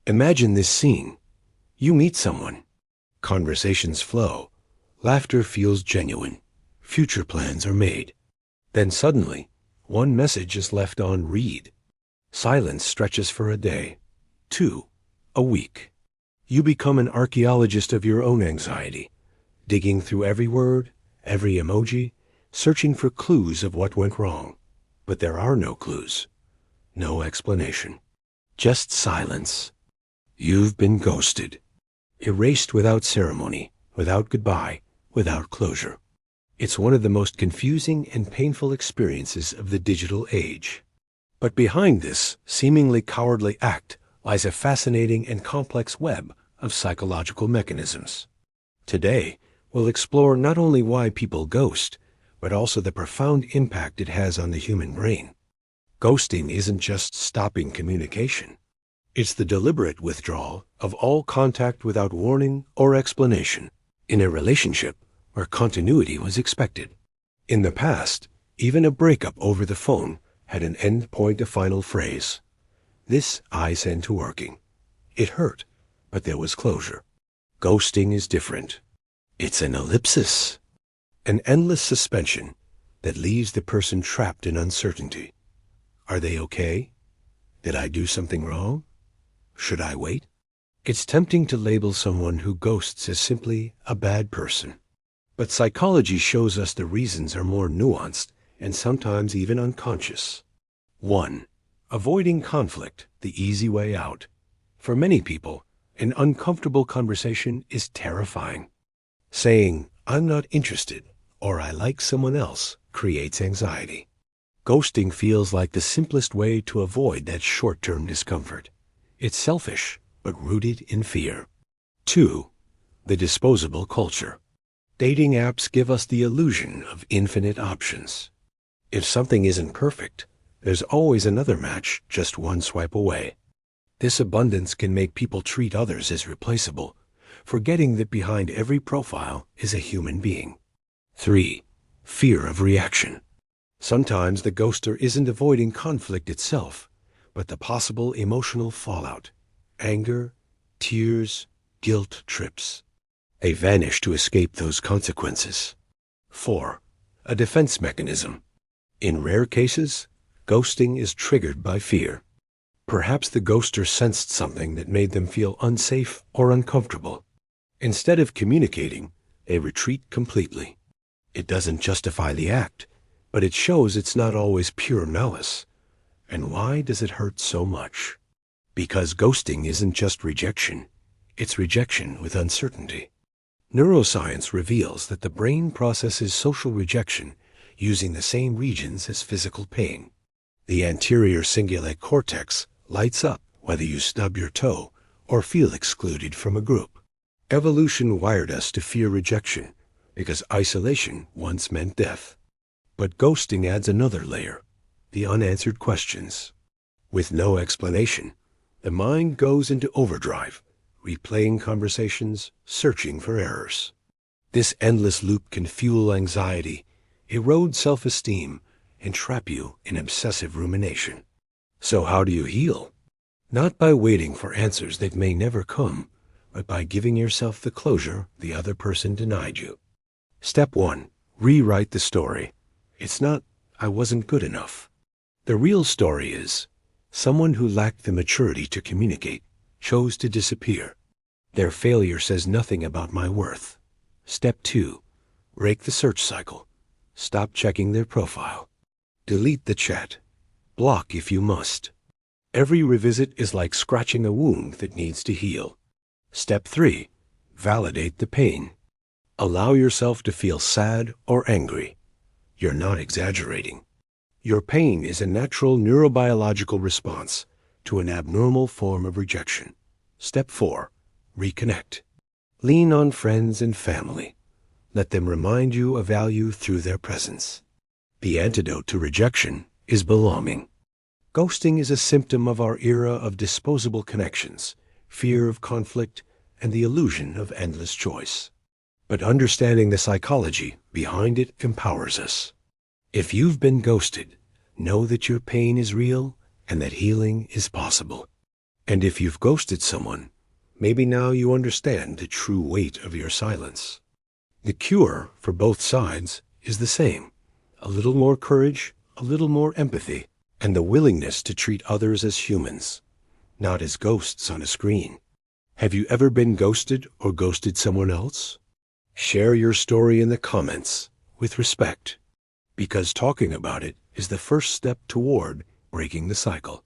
Imagine this scene. You meet someone. Conversations flow. Laughter feels genuine. Future plans are made. Then suddenly, one message is left on read. Silence stretches for a day, 2, a week. You become an archaeologist of your own anxiety, digging through every word, every emoji, searching for clues of what went wrong. But there are no clues, no explanation, just silence. You've been ghosted, erased without ceremony, without goodbye, without closure. It's one of the most confusing and painful experiences of the digital age. But behind this seemingly cowardly act lies a fascinating and complex web of psychological mechanisms. Today, we'll explore not only why people ghost, but also the profound impact it has on the human brain. Ghosting isn't just stopping communication. It's the deliberate withdrawal of all contact without warning or explanation in a relationship where continuity was expected. In the past, even a breakup over the phone had an end point, a final phrase. This eyes into working. It hurt, but there was closure. Ghosting is different. It's an ellipsis, an endless suspension that leaves the person trapped in uncertainty. Are they okay? Did I do something wrong? Should I wait? It's tempting to label someone who ghosts as simply a bad person. But psychology shows us the reasons are more nuanced and sometimes even unconscious. 1. Avoiding conflict, the easy way out. For many people, an uncomfortable conversation is terrifying. Saying, "I'm not interested," or "I like someone else," creates anxiety. Ghosting feels like the simplest way to avoid that short-term discomfort. It's selfish, but rooted in fear. 2. The disposable culture. Dating apps give us the illusion of infinite options. If something isn't perfect, there's always another match just one swipe away. This abundance can make people treat others as replaceable, forgetting that behind every profile is a human being. 3. Fear of reaction. Sometimes the ghoster isn't avoiding conflict itself, but the possible emotional fallout. Anger, tears, guilt trips. They vanish to escape those consequences. 4. A defense mechanism. In rare cases, ghosting is triggered by fear. Perhaps the ghoster sensed something that made them feel unsafe or uncomfortable. Instead of communicating, they retreat completely. It doesn't justify the act, but it shows it's not always pure malice. And why does it hurt so much? Because ghosting isn't just rejection, it's rejection with uncertainty. Neuroscience reveals that the brain processes social rejection using the same regions as physical pain. The anterior cingulate cortex lights up whether you stub your toe or feel excluded from a group. Evolution wired us to fear rejection because isolation once meant death. But ghosting adds another layer, the unanswered questions. With no explanation, the mind goes into overdrive, replaying conversations, searching for errors. This endless loop can fuel anxiety, erode self-esteem, and trap you in obsessive rumination. So how do you heal? Not by waiting for answers that may never come, but by giving yourself the closure the other person denied you. Step 1. Rewrite the story. It's not, "I wasn't good enough." The real story is, someone who lacked the maturity to communicate chose to disappear. Their failure says nothing about my worth. Step 2. Break the search cycle. Stop checking their profile. Delete the chat. Block if you must. Every revisit is like scratching a wound that needs to heal. Step 3. Validate the pain. Allow yourself to feel sad or angry. You're not exaggerating. Your pain is a natural neurobiological response to an abnormal form of rejection. Step 4. Reconnect. Lean on friends and family. Let them remind you of value through their presence. The antidote to rejection is belonging. Ghosting is a symptom of our era of disposable connections, fear of conflict, and the illusion of endless choice. But understanding the psychology behind it empowers us. If you've been ghosted, know that your pain is real and that healing is possible. And if you've ghosted someone, maybe now you understand the true weight of your silence. The cure for both sides is the same: a little more courage, a little more empathy, and the willingness to treat others as humans, not as ghosts on a screen. Have you ever been ghosted or ghosted someone else? Share your story in the comments with respect, because talking about it is the first step toward breaking the cycle.